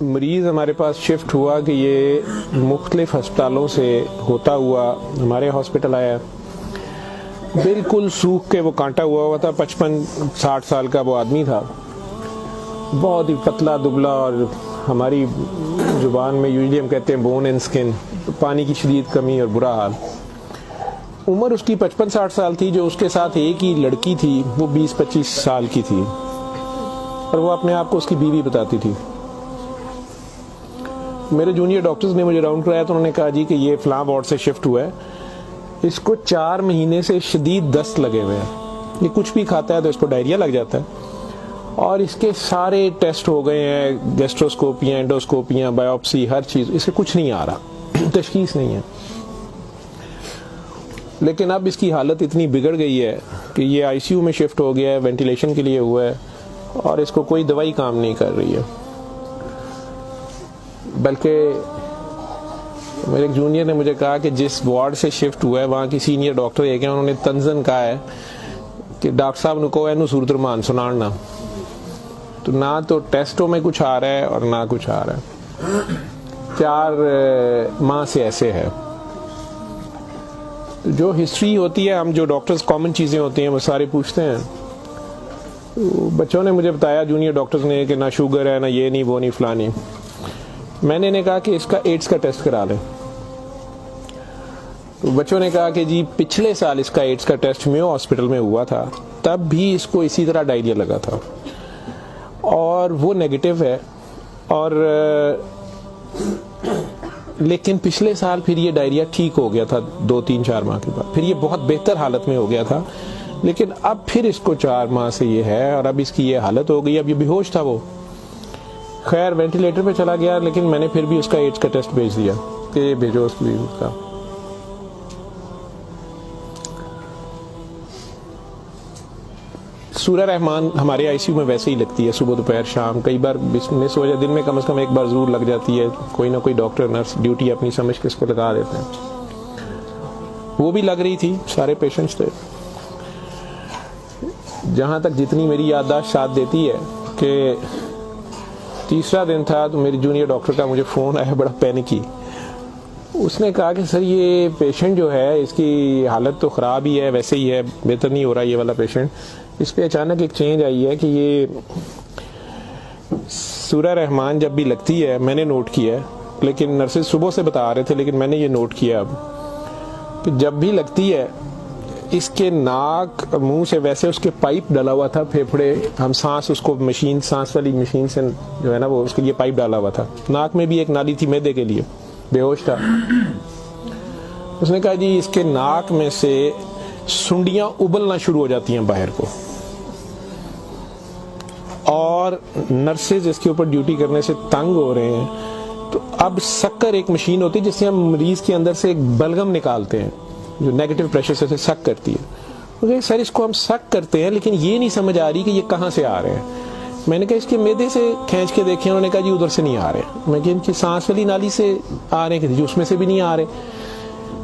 مریض ہمارے پاس شفٹ ہوا کہ یہ مختلف ہسپتالوں سے ہوتا ہوا ہمارے ہاسپٹل آیا. بالکل سوکھ کے وہ کانٹا ہوا تھا. 55-60 سال کا وہ آدمی تھا, بہت ہی پتلا دبلا, اور ہماری زبان میں یوزلی ہم کہتے ہیں بون اینڈ سکن, پانی کی شدید کمی اور برا حال. عمر اس کی 55-60 سال تھی. جو اس کے ساتھ ایک ہی لڑکی تھی وہ 20-25 سال کی تھی, اور وہ اپنے آپ کو اس کی بیوی بتاتی تھی. میرے جونیئر ڈاکٹرز نے مجھے راؤنڈ کرایا تو انہوں نے کہا جی کہ یہ فلاں وارڈ سے شفٹ ہوا ہے, اس کو 4 مہینے سے شدید دست لگے ہوئے ہیں, یہ کچھ بھی کھاتا ہے تو اس کو ڈائریا لگ جاتا ہے, اور اس کے سارے ٹیسٹ ہو گئے ہیں, گیسٹروسکوپیاں, انڈوسکوپیاں, بایوپسی, ہر چیز, اس سے کچھ نہیں آ رہا, تشخیص نہیں ہے. لیکن اب اس کی حالت اتنی بگڑ گئی ہے کہ یہ آئی سی یو میں شفٹ ہو گیا ہے, وینٹیلیشن کے لیے ہوا ہے, اور اس کو کوئی دوائی کام نہیں کر رہی ہے. بلکہ میرے ایک جونیئر نے مجھے کہا کہ جس وارڈ سے شفٹ ہوا ہے وہاں کی سینئر ڈاکٹر ایک ہیں, انہوں نے تنزن کہا ہے کہ ڈاکٹر صاحب نے کہا ہے صورت رمان سنانا, تو نہ تو ٹیسٹوں میں کچھ آ رہا ہے اور نہ کچھ آ رہا ہے. 4 ماہ سے ایسے ہے. جو ہسٹری ہوتی ہے, ہم جو ڈاکٹرز کامن چیزیں ہوتی ہیں وہ سارے پوچھتے ہیں. بچوں نے مجھے بتایا, جونیئر ڈاکٹرز نے, کہ نہ شوگر ہے, نہ یہ نہیں, وہ نہیں, فلانی. میں نے کہا کہ اس کا ایڈز کا ٹیسٹ کرا لیں. تو بچوں نے کہا کہ جی پچھلے سال اس کا ایڈز کا ٹیسٹ میو ہاسپٹل میں ہوا تھا, تب بھی اس کو اسی طرح ڈائریا لگا تھا, اور وہ نیگیٹو ہے, اور لیکن پچھلے سال پھر یہ ڈائریا ٹھیک ہو گیا تھا 2-3-4 ماہ کے بعد, پھر یہ بہت بہتر حالت میں ہو گیا تھا, لیکن اب پھر اس کو 4 ماہ سے یہ ہے, اور اب اس کی یہ حالت ہو گئی. اب یہ بے ہوش تھا, وہ خیر وینٹیلیٹر پہ چلا گیا, لیکن میں نے پھر بھی اس کا ایڈز کا ٹیسٹ بھیج دیا کہ یہ بھیجو اس کا. سورہ رحمان ہمارے آئی سی یو میں ویسے ہی لگتی ہے, صبح دوپہر شام, کئی بار مس ہو جائے, دن میں کم از کم ایک بار ضرور لگ جاتی ہے. کوئی نہ کوئی ڈاکٹر نرس ڈیوٹی اپنی سمجھ کے اس کو لگا دیتے ہیں. وہ بھی لگ رہی تھی, سارے پیشنٹس تھے. جہاں تک جتنی میری یادداشت ساتھ دیتی ہے کہ تیسرا دن تھا تو میری جونیئر ڈاکٹر کا مجھے فون آیا, بڑا پینکی. اس نے کہا کہ سر یہ پیشنٹ جو ہے اس کی حالت تو خراب ہی ہے, ویسے ہی ہے, بہتر نہیں ہو رہا یہ والا پیشنٹ, اس پہ اچانک ایک چینج آئی ہے کہ یہ سورہ رحمان جب بھی لگتی ہے, میں نے نوٹ کیا ہے, لیکن نرسز صبح سے بتا رہے تھے, لیکن میں نے یہ نوٹ کیا اب کہ جب بھی لگتی ہے اس کے ناک منہ سے, ویسے اس کے پائپ ڈالا ہوا تھا پھیپھڑے, ہم سانس اس کو مشین, سانس والی مشین سے جو ہے نا وہ اس کے لیے پائپ ڈالا ہوا تھا, ناک میں بھی ایک نالی تھی معدے کے لیے, بے ہوش تھا. اس نے کہا جی اس کے ناک میں سے سنڈیاں ابلنا شروع ہو جاتی ہیں باہر کو, اور نرسز اس کے اوپر ڈیوٹی کرنے سے تنگ ہو رہے ہیں. تو اب سکر ایک مشین ہوتی ہے جس سے ہم مریض کے اندر سے ایک بلغم نکالتے ہیں جو نیگیٹو پریشر سے سک کرتی ہے. سر اس کو ہم سک کرتے ہیں, لیکن یہ نہیں سمجھ آ رہی کہ یہ کہاں سے آ رہے ہیں. میں نے کہا اس کے معدے سے کھینچ کے دیکھیں, انہوں نے کہا جی ادھر سے نہیں آ رہے. میں کہ ان کی سانس والی نالی سے آ رہے ہیں, کہ اس میں سے بھی نہیں آ رہے.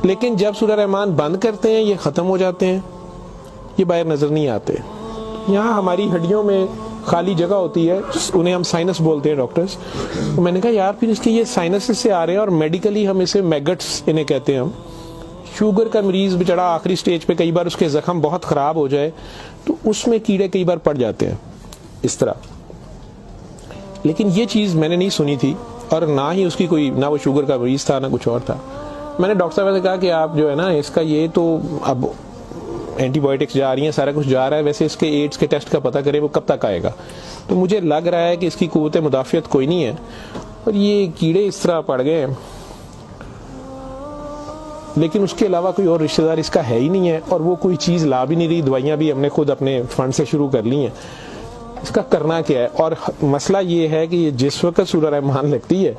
لیکن جب سورہ رحمان بند کرتے ہیں یہ ختم ہو جاتے ہیں, یہ باہر نظر نہیں آتے. یہاں ہماری ہڈیوں میں خالی جگہ ہوتی ہے, انہیں ہم سائنس بولتے ہیں ڈاکٹرز. میں نے کہا یار پھر اس کے یہ سائنس سے آ رہے ہیں, اور میڈیکلی ہم اسے میگٹس انہیں کہتے ہیں. ہم شوگر کا مریض بچڑا آخری سٹیج پہ, کئی بار اس کے زخم بہت خراب ہو جائے تو اس میں کیڑے کئی بار پڑ جاتے ہیں اس طرح. لیکن یہ چیز میں نے نہیں سنی تھی, اور نہ ہی اس کی کوئی, نہ وہ شوگر کا مریض تھا نہ کچھ اور تھا. میں نے ڈاکٹر صاحب سے کہا کہ آپ جو ہے نا اس کا یہ تو اب اینٹی بایوٹکس جا رہی ہیں, سارا کچھ جا رہا ہے, ویسے اس کے ایڈز کے ٹیسٹ کا پتہ کریں وہ کب تک آئے گا. تو مجھے لگ رہا ہے کہ اس کی قوت مدافعت کوئی نہیں ہے, اور یہ کیڑے اس طرح پڑ گئے, لیکن اس کے علاوہ کوئی اور رشتہ دار اس کا ہے ہی نہیں ہے, اور وہ کوئی چیز لا بھی نہیں رہی. دوائیاں بھی ہم نے خود اپنے فنڈ سے شروع کر لی ہیں. اس کا کرنا کیا ہے؟ اور مسئلہ یہ ہے کہ جس وقت سورہ رحمان لگتی ہے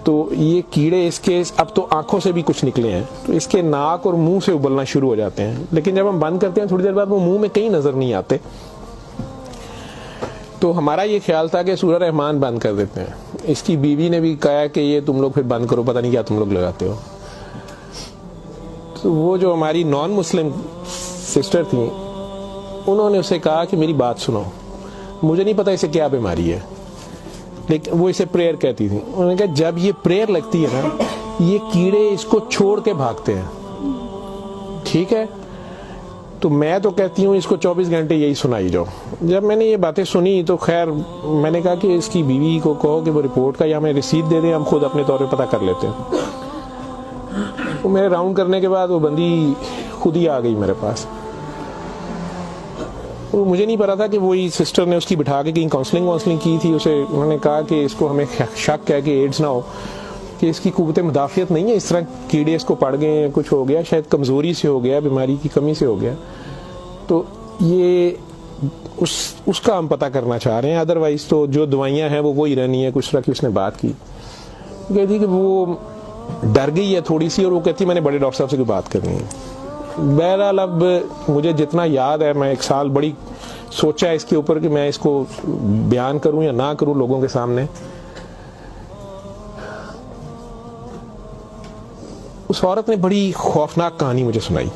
تو یہ کیڑے اس کے اب تو آنکھوں سے بھی کچھ نکلے ہیں, تو اس کے ناک اور منہ سے ابلنا شروع ہو جاتے ہیں. لیکن جب ہم بند کرتے ہیں تھوڑی دیر بعد وہ منہ میں کہیں نظر نہیں آتے. تو ہمارا یہ خیال تھا کہ سورہ رحمان بند کر دیتے ہیں. اس کی بیوی نے بھی کہا کہ یہ تم لوگ پھر بند کرو, پتہ نہیں کیا تم لوگ لگاتے ہو. تو وہ جو ہماری نان مسلم سسٹر تھیں, انہوں نے اسے کہا کہ میری بات سنو, مجھے نہیں پتا اسے کیا بیماری ہے, لیکن وہ اسے پریئر کہتی تھی. انہوں نے کہا جب یہ پریئر لگتی ہے نا یہ کیڑے اس کو چھوڑ کے بھاگتے ہیں, ٹھیک ہے. تو میں تو کہتی ہوں اس کو 24 گھنٹے یہی سنائی جاؤ. جب میں نے یہ باتیں سنی تو خیر میں نے کہا کہ اس کی بیوی کو کہو کہ وہ رپورٹ کا یا ہمیں رسید دے دیں, ہم خود اپنے طور پہ پتہ کر لیتے ہیں. تو میرے راؤنڈ کرنے کے بعد وہ بندی خود ہی آ گئی میرے پاس. مجھے نہیں پتا تھا کہ وہی سسٹر نے اس کی بٹھا کے کہیں کاؤنسلنگ کی تھی. اسے انہوں نے کہا کہ اس کو ہمیں شک ہے کہ ایڈز نہ ہو, کہ اس کی قوت مدافعت نہیں ہے, اس طرح کیڑے اس کو پڑ گئے ہیں, کچھ ہو گیا, شاید کمزوری سے ہو گیا, بیماری کی کمی سے ہو گیا. تو یہ اس کا ہم پتہ کرنا چاہ رہے ہیں. ادروائز تو جو دوائیاں ہیں وہ وہی رہنی ہے. کچھ طرح کی اس نے بات کی, کہتی کہ وہ ڈر گئی ہے تھوڑی سی, اور وہ کہتی میں نے بڑے ڈاکٹر صاحب سے کوئی بات کرنی ہے. بہرحال اب مجھے جتنا یاد ہے, میں 1 سال بڑی سوچا ہے اس کے اوپر کہ میں اس کو بیان کروں یا نہ کروں لوگوں کے سامنے. اس عورت نے بڑی خوفناک کہانی مجھے سنائی.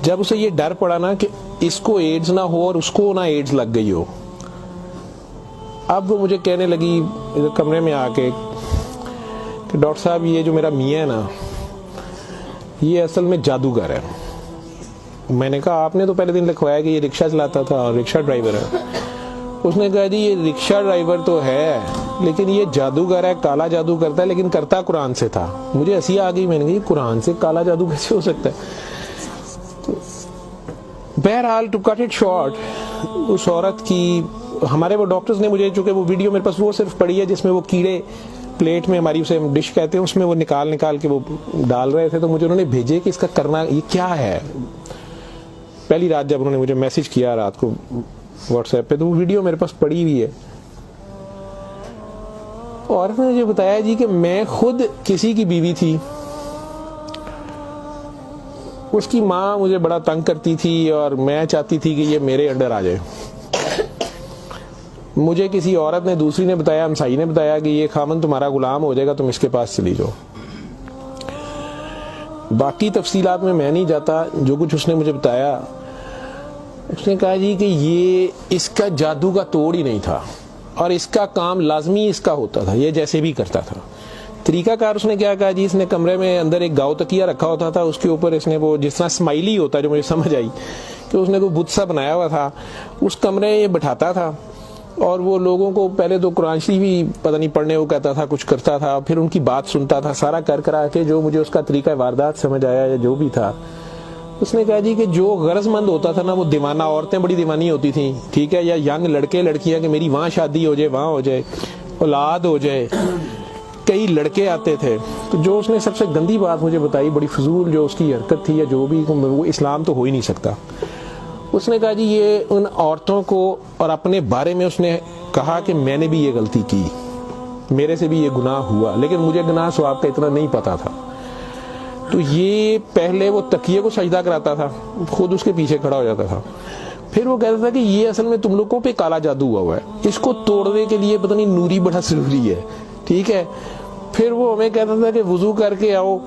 جب اسے یہ ڈر پڑا نا کہ اس کو ایڈز نہ ہو اور اس کو نہ ایڈز لگ گئی ہو, اب وہ مجھے کہنے لگی کمرے میں آ کے کہ ڈاکٹر صاحب یہ جو میرا میاں ہے نا یہ اصل میں جادوگر ہے. میں نے کہا آپ نے تو پہلے دن لکھوایا کہ یہ رکشہ چلاتا تھا اور رکشہ ڈرائیور ہے. اس نے کہا جی یہ رکشہ ڈرائیور تو ہے لیکن یہ جادوگر ہے, کالا جادو کرتا ہے, لیکن کرتا قرآن سے تھا. مجھے ہنسی آ گئی. میں نے کہا یہ قرآن سے کالا جادو کیسے ہو سکتا ہے. بہرحال ٹو کٹ اٹ شارٹ, اس عورت کی ہمارے وہ ڈاکٹرز نے مجھے, چونکہ وہ ویڈیو میرے پاس وہ صرف پڑی ہے جس میں وہ کیڑے پلیٹ میں ہماری اسے ڈش کہتے ہیں اس میں وہ نکال کے وہ ڈال رہے تھے, تو مجھے انہوں نے بھیجے کہ اس کا کرنا یہ کیا ہے. پہلی رات جب انہوں نے مجھے میسج کیا رات کو واٹس ایپ پہ, تو وہ ویڈیو میرے پاس پڑی ہوئی ہے. اور نے مجھے بتایا جی کہ میں خود کسی کی بیوی تھی, اس کی ماں مجھے بڑا تنگ کرتی تھی اور میں چاہتی تھی کہ یہ میرے انڈر آ جائے. مجھے کسی عورت نے, دوسری نے بتایا, ہمسائی نے بتایا کہ یہ خامن تمہارا غلام ہو جائے گا, تم اس کے پاس چلی جاؤ. باقی تفصیلات میں نہیں جاتا. جو کچھ اس نے مجھے بتایا, اس نے کہا جی کہ یہ اس کا جادو کا توڑ ہی نہیں تھا اور اس کا کام لازمی اس کا ہوتا تھا, یہ جیسے بھی کرتا تھا. طریقہ کار اس نے کیا کہا جی, اس نے کمرے میں اندر ایک گاؤ تکیہ رکھا ہوتا تھا, اس کے اوپر اس نے وہ جس طرح اسمائلی ہوتا ہے, جو مجھے سمجھ آئی کہ اس نے کوئی بت سا بنایا ہوا تھا, اس کمرے یہ بٹھاتا تھا اور وہ لوگوں کو پہلے تو قرآن شریف بھی پتہ نہیں پڑھنے کو کہتا تھا, کچھ کرتا تھا, پھر ان کی بات سنتا تھا, سارا کرا کے جو مجھے اس کا طریقہ واردات سمجھ آیا یا جو بھی تھا. اس نے کہا جی کہ جو غرض مند ہوتا تھا نا, وہ دیوانہ عورتیں بڑی دیوانی ہوتی تھیں, ٹھیک ہے, یا ینگ لڑکے لڑکیاں کہ میری وہاں شادی ہو جائے, وہاں ہو جائے, اولاد ہو جائے, کئی لڑکے آتے تھے. تو جو اس نے سب سے گندی بات مجھے بتائی, بڑی فضول جو اس کی حرکت تھی یا جو بھی, وہ اسلام تو ہو ہی نہیں سکتا. اس نے کہا جی یہ ان عورتوں کو اور اپنے بارے میں اس نے کہا کہ میں نے بھی یہ غلطی کی, میرے سے بھی یہ گناہ ہوا, لیکن مجھے گناہ ثواب کا اتنا نہیں پتا تھا. تو یہ پہلے وہ تکیے کو سجدہ کراتا تھا, خود اس کے پیچھے کھڑا ہو جاتا تھا, پھر وہ کہتا تھا کہ یہ اصل میں تم لوگوں پہ کالا جادو ہوا ہے, اس کو توڑنے کے لیے پتہ نہیں نوری بڑا ضروری ہے, ٹھیک ہے. پھر وہ ہمیں کہتا تھا کہ وضو کر کے آؤ,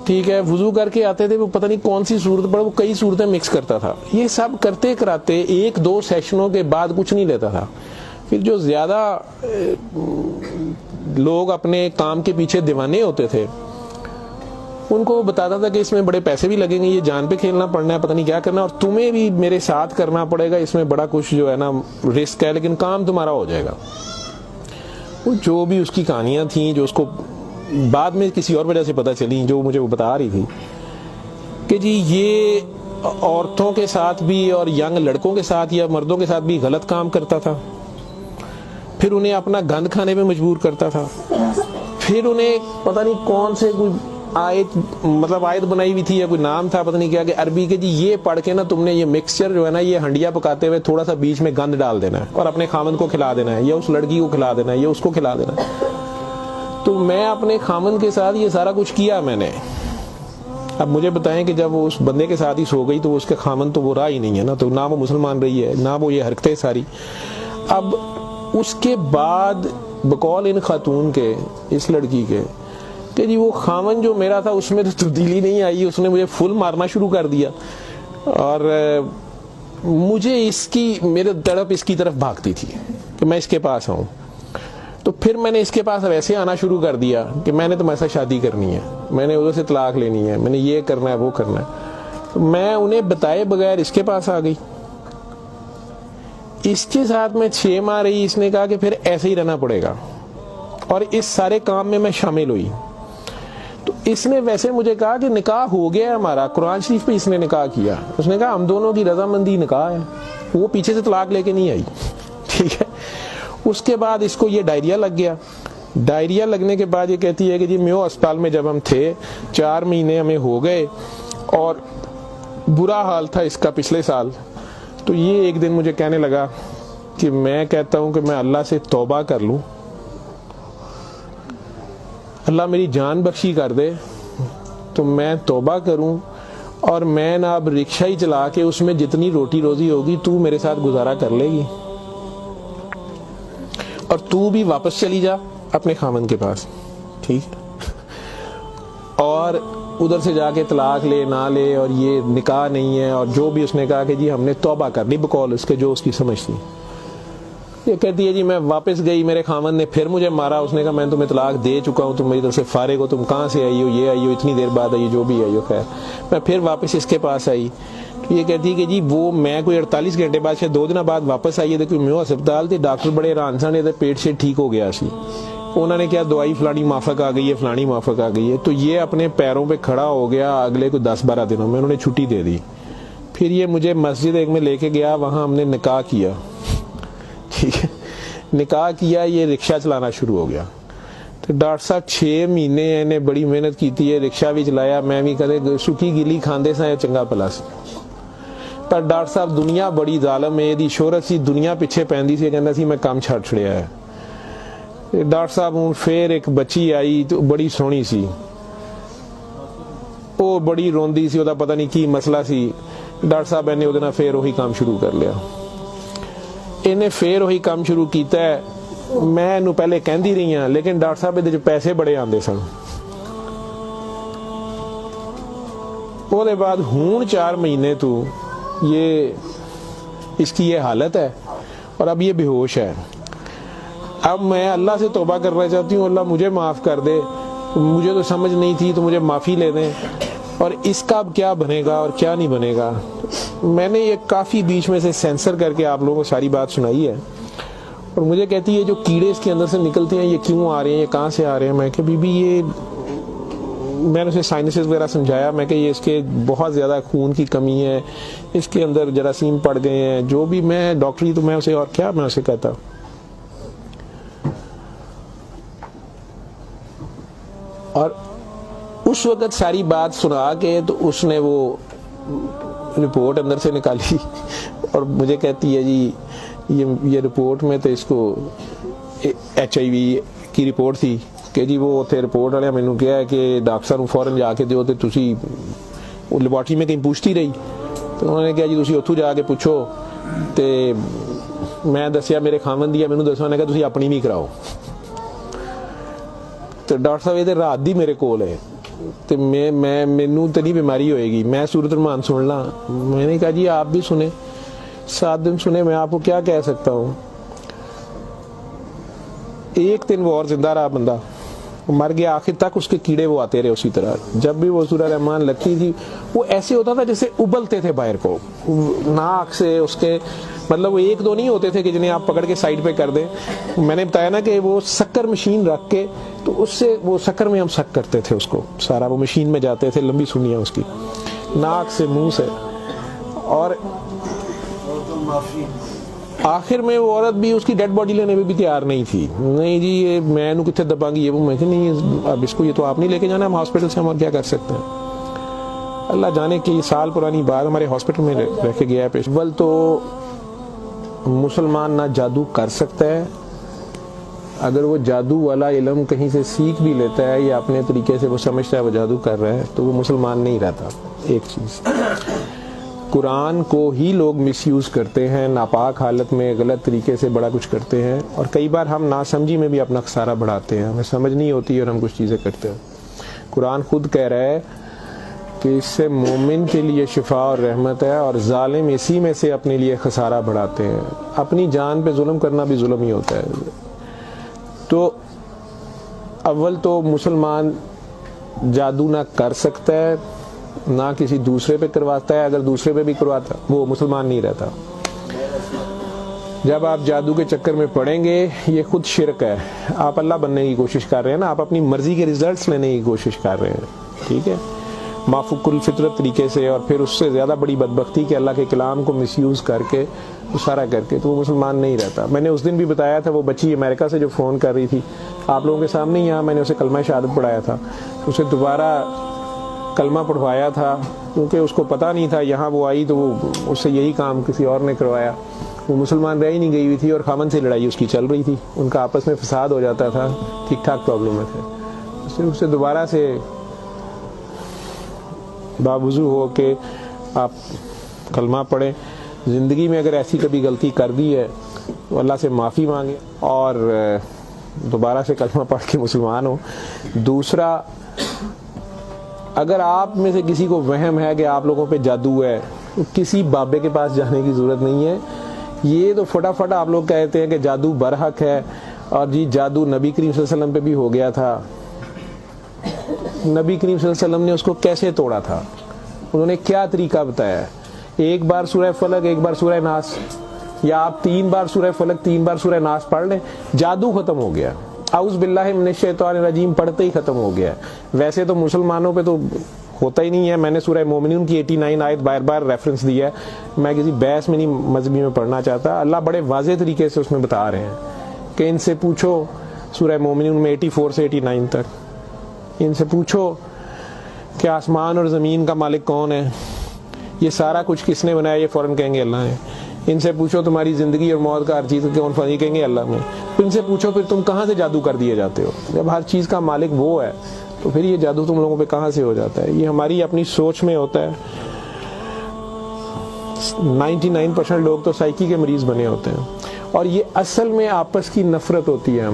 ٹھیک ہے, وضو کر کے آتے تھے, وہ پتہ نہیں کون سی صورت پر وہ کئی صورتیں مکس کرتا تھا. یہ سب کرتے کراتے 1-2 سیشنوں کے بعد کچھ نہیں لیتا تھا. پھر جو زیادہ لوگ اپنے کام کے پیچھے دیوانے ہوتے تھے, ان کو وہ بتاتا تھا کہ اس میں بڑے پیسے بھی لگیں گے, یہ جان پہ کھیلنا پڑنا ہے, پتہ نہیں کیا کرنا, اور تمہیں بھی میرے ساتھ کرنا پڑے گا, اس میں بڑا کچھ جو ہے نا رسک ہے, لیکن کام تمہارا ہو جائے گا. جو بھی اس کی کہانیاں تھیں, جو اس کو بعد میں کسی اور وجہ سے پتہ چلی, جو مجھے وہ بتا رہی تھی کہ جی یہ عورتوں کے ساتھ بھی اور ینگ لڑکوں کے ساتھ یا مردوں کے ساتھ بھی غلط کام کرتا تھا, پھر انہیں اپنا گند کھانے پہ مجبور کرتا تھا, پھر انہیں پتہ نہیں کون سے کوئی آیت بنائی ہوئی تھی یا کوئی نام تھا, پتہ نہیں کیا, کہ عربی کے جی یہ پڑھ کے نا تم نے یہ مکسچر جو ہے نا, یہ ہنڈیا پکاتے ہوئے تھوڑا سا بیچ میں گند ڈال دینا ہے اور اپنے خامن کو کھلا دینا ہے, یا اس لڑکی کو کھلا دینا ہے, یا اس کو کھلا دینا ہے. تو میں اپنے خامن کے ساتھ یہ سارا کچھ کیا میں نے. اب مجھے بتائیں کہ جب وہ اس بندے کے ساتھ ہی سو گئی تو اس کے خامن تو وہ رہا ہی نہیں ہے نا, تو نہ وہ مسلمان رہی ہے, نہ وہ یہ حرکتیں ساری. اب اس کے بعد بقول ان خاتون کے, اس لڑکی کے, کہ جی وہ خامن جو میرا تھا اس میں تو تبدیلی نہیں آئی, اس نے مجھے فل مارنا شروع کر دیا. اور مجھے اس کی میرے تڑپ اس کی طرف بھاگتی تھی کہ میں اس کے پاس آؤں. تو پھر میں نے اس کے پاس ویسے آنا شروع کر دیا کہ میں نے تمہارے ساتھ شادی کرنی ہے, میں نے ادھر سے طلاق لینی ہے, میں نے یہ کرنا ہے وہ کرنا ہے. تو میں انہیں بتائے بغیر اس کے پاس آ گئی. اس کے ساتھ میں 6 ماہ رہی. اس نے کہا کہ پھر ایسے ہی رہنا پڑے گا, اور اس سارے کام میں شامل ہوئی. تو اس نے ویسے مجھے کہا کہ نکاح ہو گیا ہے ہمارا, قرآن شریف پہ اس نے نکاح کیا. اس نے کہا ہم دونوں کی رضامندی نکاح ہے, وہ پیچھے سے طلاق لے کے نہیں آئی. ٹھیک ہے. اس کے بعد اس کو یہ ڈائریا لگ گیا. ڈائریا لگنے کے بعد یہ کہتی ہے کہ جی میو اسپتال میں جب ہم تھے 4 مہینے ہمیں ہو گئے اور برا حال تھا اس کا پچھلے سال. تو یہ ایک دن مجھے کہنے لگا کہ میں کہتا ہوں کہ میں اللہ سے توبہ کر لوں, اللہ میری جان بخشی کر دے, تو میں توبہ کروں اور میں نہ اب رکشہ ہی چلا کے اس میں جتنی روٹی روزی ہوگی تو میرے ساتھ گزارا کر لے گی, اور تو بھی واپس چلی جا اپنے خامن کے پاس. ٹھیک. اور ادھر سے جا کے طلاق لے نہ لے, اور یہ نکاح نہیں ہے, اور جو بھی اس نے کہا کہ جی ہم نے توبہ کر لی بقول اس کے جو اس کی سمجھ تھی. یہ کہتی ہے جی میں واپس گئی, میرے خامن نے پھر مجھے مارا. اس نے کہا میں تمہیں طلاق دے چکا ہوں, تم میری طرف سے فارغ ہو, تم کہاں سے آئی ہو, یہ آئی ہو, اتنی دیر بعد آئی, جو بھی آئی ہو. خیر میں پھر واپس اس کے پاس آئی. یہ کہتی ہے کہ جی وہ میں کوئی 48 گھنٹے بعد شاید 2 دن بعد واپس آئی ہے. میو ہسپتال تھے, ڈاکٹر بڑے حیران سن, پیٹ سے ٹھیک ہو گیا سی. انہوں نے کیا دوائی فلانی مافک آ گئی ہے, فلانی مافک آ گئی ہے. تو یہ اپنے پیروں پہ کھڑا ہو گیا. اگلے کوئی 10-12 دنوں میں انہوں نے چھٹی دے دی. پھر یہ مجھے مسجد ایک میں لے کے گیا, وہاں ہم نے نکاح کیا. ٹھیک ہے. نکاح کیا, یہ رکشہ چلانا شروع ہو گیا. تو ڈاکٹر صاحب 6 مہینے انہیں بڑی محنت کی تھی, رکشہ بھی چلایا, میں بھی کدے سکی گلی کھاندے سا چنگا پلا سی. پر ڈاکٹر صاحب دنیا بڑی ظالم ہے, دی شہرت سی دنیا پیچھے پیندی سی, کہندا سی میں کام چھڈ چھڑیا ہے. ڈاکٹر صاحب ہوں پھر ایک بچی آئی تو بڑی سونی سی, وہ بڑی روندی سی, وہ پتہ نہیں کی مسئلہ سی. ڈاکٹر صاحب نے وہ پھر وہی کام شروع کر لیا. انہیں پھر وہی کام شروع کیتا ہے. میں انہوں پہلے کہندی رہی ہوں, لیکن ڈاکٹر صاحب یہ پیسے بڑے آندے سن. وہ دے بعد ہون 4 مہینے تو یہ اس کی یہ حالت ہے, اور اب یہ بے ہوش ہے. اب میں اللہ سے توبہ کرنا چاہتی ہوں, اللہ مجھے معاف کر دے, مجھے تو سمجھ نہیں تھی, تو مجھے معافی لے دیں. اور اس کا اب کیا بنے گا اور کیا نہیں بنے گا. میں نے یہ کافی بیچ میں سے سینسر کر کے آپ لوگوں کو ساری بات سنائی ہے. اور مجھے کہتی ہے جو کیڑے اس کے اندر سے نکلتے ہیں یہ کیوں آ رہے ہیں, یہ کہاں سے آ رہے ہیں. میں کہ بی بی یہ میں نے اسے سائنسز وغیرہ سمجھایا. میں کہ یہ اس کے بہت زیادہ خون کی کمی ہے, اس کے اندر جراثیم پڑ گئے ہیں, جو بھی. میں ڈاکٹری تو میں اسے اور کیا میں اسے کہتا. اور اس وقت ساری بات سنا کے تو اس نے وہ رپورٹ اندر سے نکالی, اور مجھے کہتی ہے جی یہ رپورٹ میں تو اس کو HIV کی رپورٹ تھی کہ جی وہ اتنے رپورٹ والے مینوں کہا ہے کہ ڈاکٹر صاحب فوراً جا کے دیو, تو تسی وہ لیبارٹری میں کہیں پوچھتی رہی. تو انہوں نے کہا جی تسی اتھوں جا کے پوچھو. تو میں دسیا میرے خامن دی, مینوں دسو, نے کہا تسی اپنی بھی کراؤ. تو ڈاکٹر صاحب یہ رات دی میرے کول ہے, تو مینوں تو نہیں بیماری ہوئے گی, میں سورۃ الرحمان سن لا. میں نے کہا جی آپ بھی سنیں, 7 دن سنے, میں آپ کو کیا کہہ سکتا ہوں. 1 دن وہ اور زندہ رہا, بندہ مر گیا. آخر تک اس کے کیڑے وہ آتے رہے اسی طرح. جب بھی وہ سورہ رحمان لگتی تھی وہ ایسے ہوتا تھا جیسے ابلتے تھے باہر کو, ناک سے اس کے, مطلب وہ 1-2 نہیں ہوتے تھے کہ جنہیں آپ پکڑ کے سائڈ پہ کر دیں. میں نے بتایا نا کہ وہ سکر مشین رکھ کے, تو اس سے وہ سکر میں ہم سک کرتے تھے اس کو سارا, وہ مشین میں جاتے تھے, لمبی سنیاں اس کی, ناک سے منہ سے. اور آخر میں وہ عورت بھی اس کی ڈیڈ باڈی لینے میں بھی تیار نہیں تھی. نہیں جی یہ میں انہوں کتنے دباں گی, یہ وہ. میں کہ نہیں اب اس کو, یہ تو آپ نہیں لے کے جانا, ہم ہاسپٹل سے ہم اور کیا کر سکتے ہیں. اللہ جانے کی سال پرانی بات ہمارے ہاسپٹل میں رہ کے گیا ہے پیش. اول تو مسلمان نہ جادو کر سکتا ہے, اگر وہ جادو والا علم کہیں سے سیکھ بھی لیتا ہے یا اپنے طریقے سے وہ سمجھتا ہے وہ جادو کر رہا ہے, تو وہ مسلمان نہیں رہتا. ایک چیز, قرآن کو ہی لوگ مس یوز کرتے ہیں, ناپاک حالت میں غلط طریقے سے بڑا کچھ کرتے ہیں, اور کئی بار ہم ناسمجھی میں بھی اپنا خسارہ بڑھاتے ہیں, ہمیں سمجھ نہیں ہوتی اور ہم کچھ چیزیں کرتے ہیں. قرآن خود کہہ رہا ہے کہ اس سے مومن کے لیے شفا اور رحمت ہے، اور ظالم اسی میں سے اپنے لیے خسارہ بڑھاتے ہیں۔ اپنی جان پہ ظلم کرنا بھی ظلم ہی ہوتا ہے۔ تو اول تو مسلمان جادو نہ کر سکتا ہے، نہ کسی دوسرے پہ کرواتا ہے، اگر دوسرے پہ بھی کرواتا وہ مسلمان نہیں رہتا۔ جب آپ جادو کے چکر میں پڑیں گے یہ خود شرک ہے، آپ اللہ بننے کی کوشش کر رہے ہیں نا، آپ اپنی مرضی کے ریزلٹس لینے کی کوشش کر رہے ہیں، ٹھیک ہے، مافوق الفطرت طریقے سے، اور پھر اس سے زیادہ بڑی بدبختی کہ اللہ کے کلام کو مس یوز کر کے وہ سارا کر کے، تو وہ مسلمان نہیں رہتا۔ میں نے اس دن بھی بتایا تھا، وہ بچی امریکہ سے جو فون کر رہی تھی آپ لوگوں کے سامنے، یہاں میں نے اسے کلمہ شہادت پڑھایا تھا، اسے دوبارہ کلمہ پڑھوایا تھا کیونکہ اس کو پتہ نہیں تھا، یہاں وہ آئی تو وہ اس سے یہی کام کسی اور نے کروایا، وہ مسلمان رہ ہی نہیں گئی ہوئی تھی، اور خامن سے لڑائی اس کی چل رہی تھی، ان کا آپس میں فساد ہو جاتا تھا، ٹھیک ٹھاک پرابلم میں تھے، صرف اسے دوبارہ سے باوضو ہو کے آپ کلمہ پڑھیں، زندگی میں اگر ایسی کبھی غلطی کر دی ہے تو اللہ سے معافی مانگیں اور دوبارہ سے کلمہ پڑھ کے مسلمان ہو۔ دوسرا، اگر آپ میں سے کسی کو وہم ہے کہ آپ لوگوں پہ جادو ہے، تو کسی بابے کے پاس جانے کی ضرورت نہیں ہے۔ یہ تو فٹافٹ آپ لوگ کہتے ہیں کہ جادو برحق ہے، اور جی جادو نبی کریم صلی اللہ علیہ وسلم پہ بھی ہو گیا تھا۔ نبی کریم صلی اللہ علیہ وسلم نے اس کو کیسے توڑا تھا، انہوں نے کیا طریقہ بتایا ہے؟ ایک بار سورہ فلق، ایک بار سورہ ناس، یا آپ 3 بار سورہ فلق 3 بار سورہ ناس پڑھ لیں، جادو ختم ہو گیا۔ اعوذ باللہ من الشیطان الرجیم پڑھتے ہی ختم ہو گیا۔ ویسے تو مسلمانوں پہ تو ہوتا ہی نہیں ہے، میں نے سورہ مومنون کی 89 آیت بار بار ریفرنس دیا ہے، میں کسی بحث میں نہیں مذہبی میں پڑھنا چاہتا، اللہ بڑے واضح طریقے سے اس میں بتا رہے ہیں کہ ان سے پوچھو، سورہ مومنون میں 84 سے 89 تک، ان سے پوچھو کہ آسمان اور زمین کا مالک کون ہے، یہ سارا کچھ کس نے بنایا، یہ فوراً کہیں گے اللہ نے۔ ان سے پوچھو تمہاری زندگی اور موت کا ہر چیز کون فانی، کہیں گے اللہ نے۔ ان سے پوچھو پھر تم کہاں سے جادو کر دیے جاتے ہو، جب ہر چیز کا مالک وہ ہے تو پھر یہ جادو تم لوگوں پہ کہاں سے ہو جاتا ہے؟ یہ ہماری اپنی سوچ میں ہوتا ہے۔ 99% لوگ تو سائیکی کے مریض بنے ہوتے ہیں، اور یہ اصل میں آپس کی نفرت ہوتی ہے،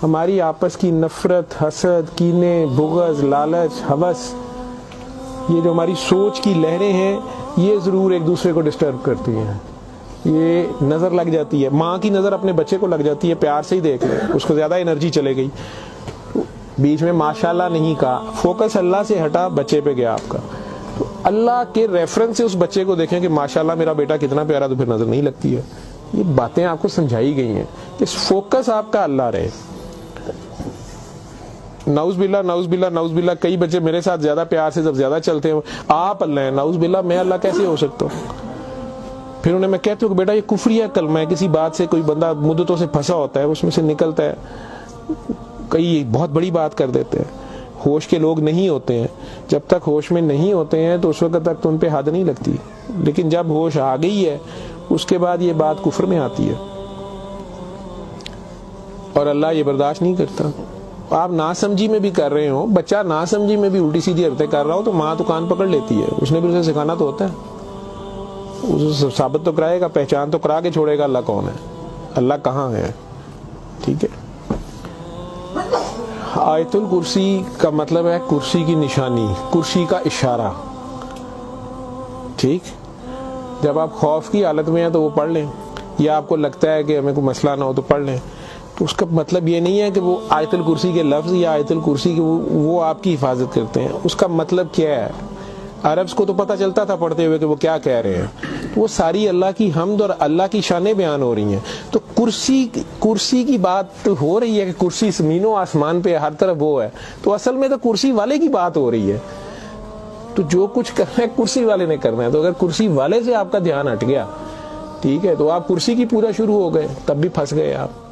ہماری آپس کی نفرت، حسد، کینے، بغض، لالچ، ہوس، یہ جو ہماری سوچ کی لہریں ہیں یہ ضرور ایک دوسرے کو ڈسٹرب کرتی ہیں۔ یہ نظر لگ جاتی ہے، ماں کی نظر اپنے بچے کو لگ جاتی ہے، پیار سے ہی دیکھ لیں، اس کو زیادہ انرجی چلے گئی، بیچ میں ماشاءاللہ نہیں کہا، فوکس اللہ سے ہٹا، بچے پہ گیا آپ کا، تو اللہ کے ریفرنس سے اس بچے کو دیکھیں کہ ماشاءاللہ میرا بیٹا کتنا پیارا، تو پھر نظر نہیں لگتی ہے۔ یہ باتیں آپ کو سمجھائی گئی ہیں کہ فوکس آپ کا اللہ رہے۔ نعوذ باللہ نعوذ باللہ نعوذ باللہ، کئی بچے میرے ساتھ زیادہ پیار سے جب زیادہ چلتے ہیں، آپ اللہ ہیں، نعوذ باللہ میں اللہ کیسے ہو سکتا ہوں؟ پھر انہیں میں کہتا ہوں کہ بیٹا یہ کفریہ کلمہ ہے، کسی بات سے کوئی بندہ مدتوں سے پھنسا ہوتا ہے، اس میں سے نکلتا ہے، کئی بہت بڑی بات کر دیتے ہیں۔ ہوش کے لوگ نہیں ہوتے ہیں، جب تک ہوش میں نہیں ہوتے ہیں تو اس وقت تک تو ان پہ حد نہیں لگتی، لیکن جب ہوش آ گئی ہے اس کے بعد یہ بات کفر میں آتی ہے، اور اللہ یہ برداشت نہیں کرتا۔ آپ ناسمجھی میں بھی کر رہے ہو، بچہ ناسمجھی میں بھی الٹی سیدھی حرکتیں کر رہا ہو تو ماں تو کان پکڑ لیتی ہے، اس نے بھی اسے سکھانا تو ہوتا ہے، اسے ثابت تو کرائے گا، پہچان تو کرا کے چھوڑے گا اللہ کون ہے، اللہ کہاں ہے، ٹھیک ہے۔ آیت الکرسی کا مطلب ہے کرسی کی نشانی، کرسی کا اشارہ، ٹھیک۔ جب آپ خوف کی حالت میں ہیں تو وہ پڑھ لیں، یا آپ کو لگتا ہے کہ ہمیں کوئی مسئلہ نہ ہو تو پڑھ لیں، تو اس کا مطلب یہ نہیں ہے کہ وہ آیت الکرسی کے لفظ یا آیت الکرسی کے وہ آپ کی حفاظت کرتے ہیں، اس کا مطلب کیا ہے؟ عربز کو تو پتہ چلتا تھا پڑھتے ہوئے کہ وہ کیا کہہ رہے ہیں، وہ ساری اللہ کی حمد اور اللہ کی شانیں بیان ہو رہی ہیں۔ تو کرسی کی بات ہو رہی ہے کہ کرسی زمین و آسمان پہ ہر طرف وہ ہے، تو اصل میں تو کرسی والے کی بات ہو رہی ہے، تو جو کچھ کرنا ہے کرسی والے نے کرنا ہے، تو اگر کرسی والے سے آپ کا دھیان ہٹ گیا، ٹھیک ہے، تو آپ کرسی کی پوجا شروع ہو گئے، تب بھی پھنس گئے آپ۔